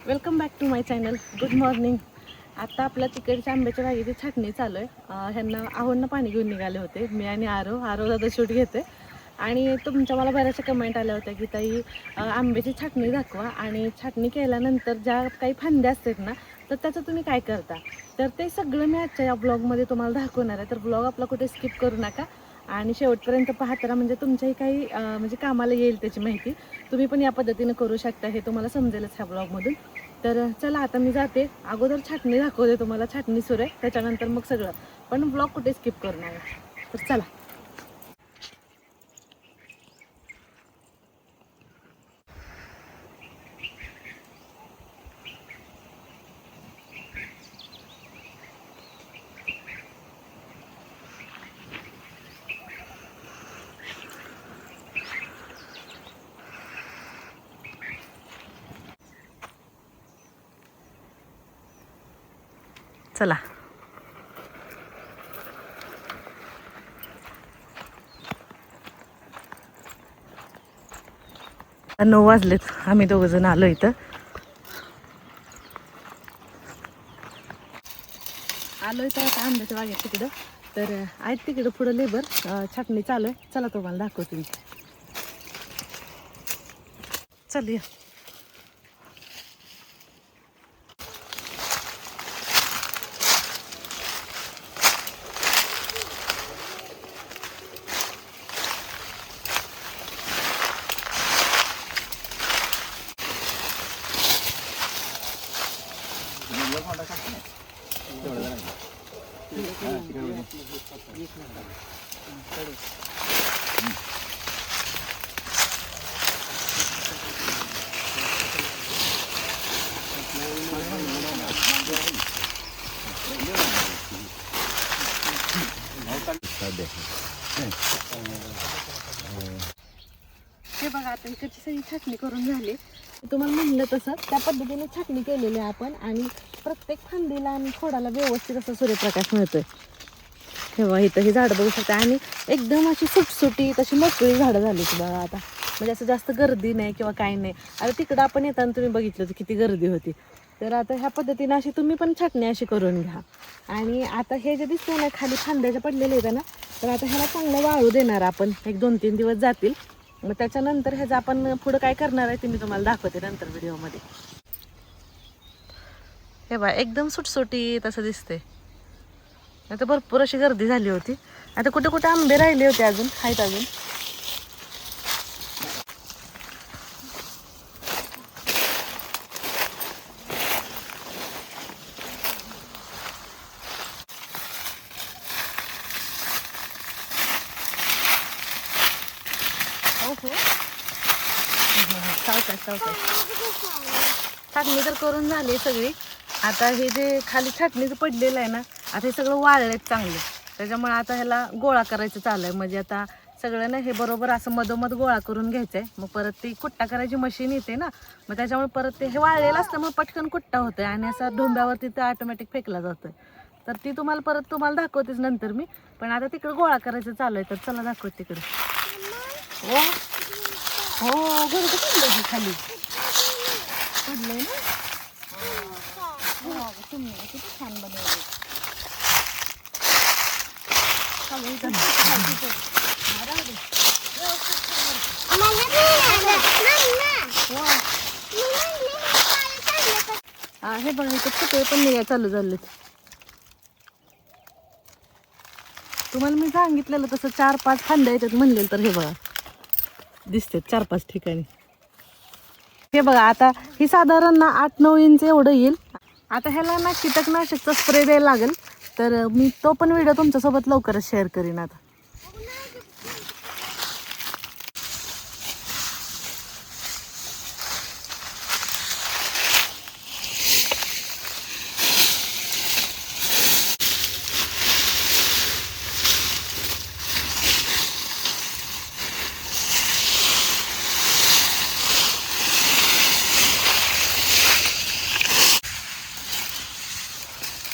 Welcome back to my channel. Good morning. आता आपल्या तिकडच्या आंब्याच्या बागेची छाटणी चालू आहे. ह्यांना आहोंना पाणी घेऊन निघाले होते मी आणि आरो दादा शूट घेते. आणि तुमच्या मला बऱ्याचशा कमेंट आल्या होत्या की ताई आंब्याची छाटणी दाखवा आणि छाटणी केल्यानंतर ज्या काही फांद्या असतात ना तर त्याचं तुम्ही काय करता. तर ते सगळं मी आजच्या या ब्लॉगमध्ये तुम्हाला दाखवणार आहे. तर ब्लॉग आपला कुठे स्किप करू नका आणि शेवटपर्यंत पाहताना म्हणजे तुमच्याही काही म्हणजे कामाला येईल त्याची माहिती. तुम्ही पण या पद्धतीने करू शकता, हे तुम्हाला समजेलच ह्या ब्लॉगमधून. तर चला आता मी जाते. अगोदर छाटणी दाखवते तुम्हाला, छाटणी सुरू आहे त्याच्यानंतर मग सगळं, पण ब्लॉग कुठे स्किप करू नका. तर चला. चला 9 वाजलेत. आम्ही दोघं जण आलो इथं. आलोय तर आता आंब्याच्या बागेत तिकडं. तर आहेत तिकडं पुढं लेबर, छाटणी चालू आहे. चला तुम्हाला दाखवते मी. चल या. हे बघा आता इकडची सगळी छाटणी करून झाली. तुम्हाला म्हणलं तसं त्या पद्धतीने छाटणी केलेली आहे आपण. आणि प्रत्येक फांदीला आणि खोडाला व्यवस्थित असा सूर्यप्रकाश मिळतोय. तेव्हा इथं ही झाडं बघू शकता. आणि एकदम अशी सुटसुटीत अशी मोकळी झाडं झाली ती बघा आता. म्हणजे असं जास्त गर्दी नाही किंवा काही नाही. आता तिकडं आपण येताना तुम्ही बघितलं होतं किती गर्दी होती. तर आता ह्या पद्धतीने अशी तुम्ही पण छाटणी अशी करून घ्या. आणि आता हे जे दिसतंय ना खाली फांद्याच्या पडलेले आहेत ना, तर आता ह्याला चांगलं वाळू देणार आपण. एक 2-3 दिवस जातील. मग त्याच्यानंतर ह्याचं आपण पुढं काय करणार आहे ते मी तुम्हाला दाखवते नंतर व्हिडिओमध्ये. हे बघा एकदम सुटसुटीत असं दिसतंय. आता भरपूर अशी गर्दी झाली होती. आता कुठे कुठे आंबे राहिले होते, अजून आहेत अजून. छाटणी तर करून झाली सगळी. आता हे जे खाली छाटणीचं पडलेलं आहे ना, आता हे सगळं वाळलेत चांगले. त्याच्यामुळे आता ह्याला गोळा करायचं चालू आहे. म्हणजे आता सगळं ना हे बरोबर असं मधोमध गोळा करून घ्यायचंय. मग परत ती कुट्टा करायची मशीन येते ना, मग त्याच्यामुळे परत ते हे वाळलेलं असतं मग पटकन कुट्टा होतोय आणि असा ढोंब्यावरती ते ऑटोमॅटिक फेकला जातोय. तर ती तुम्हाला दाखवतेच नंतर मी. पण आता तिकडं गोळा करायचं चालू आहे. तर चला दाखवते तिकडे. हो हो, घरी पडलंय खाली, पडलंय ना. तुम्ही किती छान बनवले. हे बघा इथं फुटवे पण निघाय चालू झालेत. तुम्हाला मी सांगितलेलं तसं 4-5 फांद्या येतात म्हणले, तर हे बघा दिसते 4-5 ठिकाणी. हे बघा आता ही साधारण ना 8-9 इंच एवढं येईल. आता ह्याला ना कीटकनाशकचा स्प्रे द्यायला लागेल. तर मी तो पण व्हिडिओ तुमच्यासोबत लवकरच शेअर करीन. आता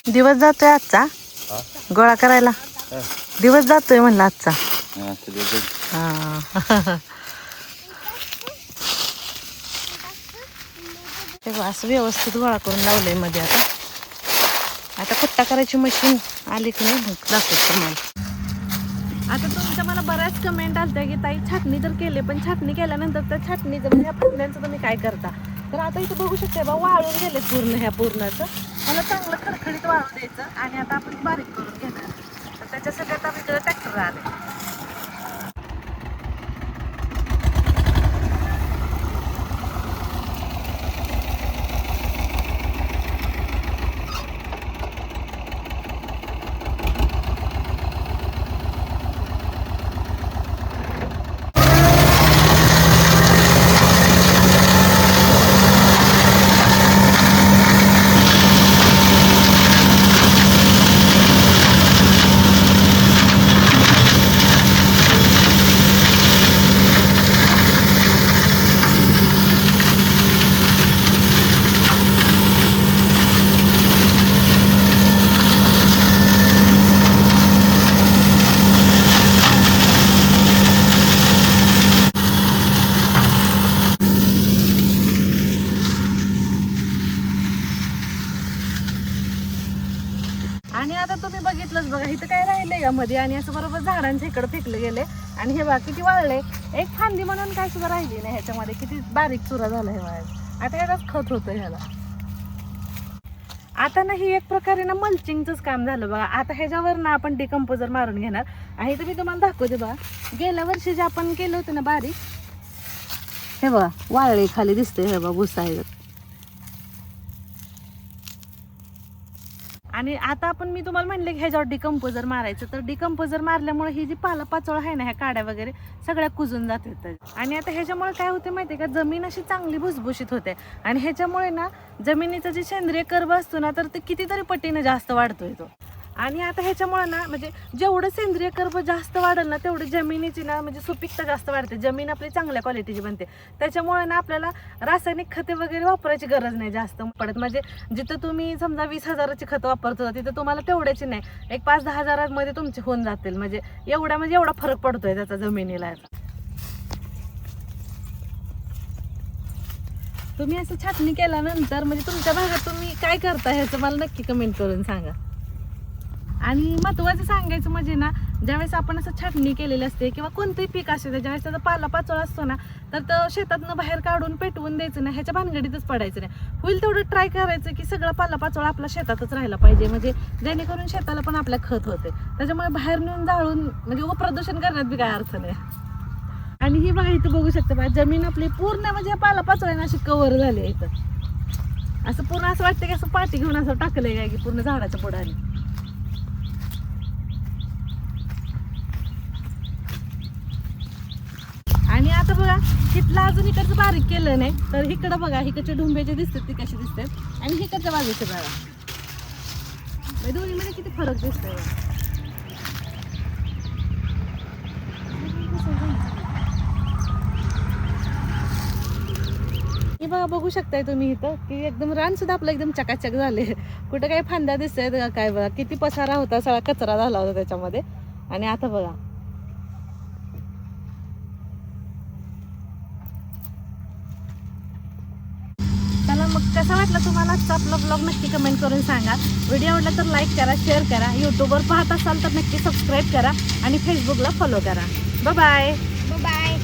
दिवस जातोय आजचा गोळा करायला. दिवस जातोय म्हणलं आजचा. तेव्हा असं व्यवस्थित गोळा करून लावलंय मध्ये. आता कुट्टा करायची मशीन आली की नाही मग दाखवत तुम्हाला. आता तुमच्या मला बऱ्याच कमेंट आलत्या की ताई छाटणी तर केले, पण छाटणी केल्यानंतर त्या छाटणीचं म्हणजे ह्या फुटल्यांचं तुम्ही काय करता. तर आता इथं बघू शकते बा वाळून गेले पूर्ण ह्या पूर्णचं. मला चांगलं खडखडीत वाळून द्यायचं आणि आता आपण बारीक करून घेणार. तर त्याच्यासाठी आता इकडे ट्रॅक्टर आले. आणि आता तुम्ही बघितलंच बघा इथं काय राहिलंय का मध्ये, आणि असं बरोबर झाडांच्या इकडे फेकले गेले. आणि हे बघा किती वाळले, एक फांदी म्हणून काय सुद्धा राहिली नाही ह्याच्यामध्ये. किती बारीक चुरा झाला हे वाळायला. आता ह्यालाच खत होतं ह्याला. आता ना ही एक प्रकारे ना मल्चिंगचंच काम झालं बघा. आता ह्याच्यावर ना आपण डिकम्पोजर मारून घेणार. आणि इथं मी तुम्हाला दाखवते बघा, गेल्या वर्षी जे आपण केलं होतं ना बारीक, हे बघा वाळले खाली दिसते. हे बघा भुसा आहे. आणि आता आपण मी तुम्हाला म्हणले की ह्याच्यावर डिकम्पोजर मारायचं, तर डिकम्पोजर मारल्यामुळे ही जी पालापाचोळा आहे ना, ह्या काड्या वगैरे सगळ्या कुजून जातात. आणि आता ह्याच्यामुळे काय होते माहिती आहे का, जमीन अशी चांगली भुसभुशीत होते. आणि ह्याच्यामुळे ना जमिनीचा जे सेंद्रिय कर्ब असतो ना, तर ते कितीतरी पटीने जास्त वाढतोय तो. आणि आता ह्याच्यामुळे ना म्हणजे जेवढं सेंद्रिय कर्ब जास्त वाढेल ना, तेवढी जमिनीची ना म्हणजे सुपीकता जास्त वाढते. जमीन आपली चांगल्या क्वालिटीची बनते. त्याच्यामुळे ना आपल्याला रासायनिक खते वगैरे वापरायची गरज नाही जास्त पडत. म्हणजे जिथं तुम्ही समजा 20,000ची खतं वापरतो तिथं तुम्हाला तेवढ्याची नाही, एक 5-10 हजारामध्ये तुमचे होऊन जातील. म्हणजे एवढा फरक पडतोय त्याचा जमिनीला. तुम्ही असं छाटणी केल्यानंतर म्हणजे तुमच्या भागात तुम्ही काय करता ह्याचं मला नक्की कमेंट करून सांगा. आणि महत्त्वाचं सांगायचं म्हणजे ना, ज्यावेळेस आपण असं छाटणी केलेली असते किंवा कोणतंही पीक असते, ज्यावेळेस त्याचा पालापाचोळा असतो ना, तर तो शेतातनं बाहेर काढून पेटवून द्यायचं नाही, ह्याच्या भानगडीतच पडायचं नाही. होईल तेवढं ट्राय करायचं की सगळं पालापाचोळा आपल्या शेतातच राहायला पाहिजे, म्हणजे जेणेकरून शेताला पण आपल्या खत होते. त्याच्यामुळे बाहेर नेऊन जाळून म्हणजे प्रदूषण करण्यात बी काय अर्थ नाही. आणि ही बघा इथं बघू शकता बघा, जमीन आपली पूर्ण म्हणजे पालापाचोळ्याने अशी कव्हर झाली आहे. इथं असं पूर्ण असं वाटतं की असं पाठी घेऊन असं टाकलंय काय की पूर्ण झाडाच्या पुढाने. आणि आता बघा इथलं अजून इकडचं बारीक केलं नाही, तर इकडं बघा इकडचे ढुंबे जे दिसतात ते कसे दिसतात आणि इकडच्या बाजूचे बघा, दोन्हीमध्ये किती फरक दिसतोय. हे बघा बघू शकताय तुम्ही इथं की एकदम रान सुद्धा आपलं एकदम चकाचक झाले. कुठं काही फांद्या दिसत काय बघा, किती पसारा होता, सगळा कचरा झाला होता त्याच्यामध्ये. आणि आता बघा मग कसा वाटला तुम्हाला आपला ब्लॉग नक्की कमेंट करून सांगा. व्हिडिओ आवडला तर लाईक करा, शेअर करा. यूट्यूबवर पाहत असाल तर नक्की सबस्क्राईब करा आणि फेसबुकला फॉलो करा. Bye bye.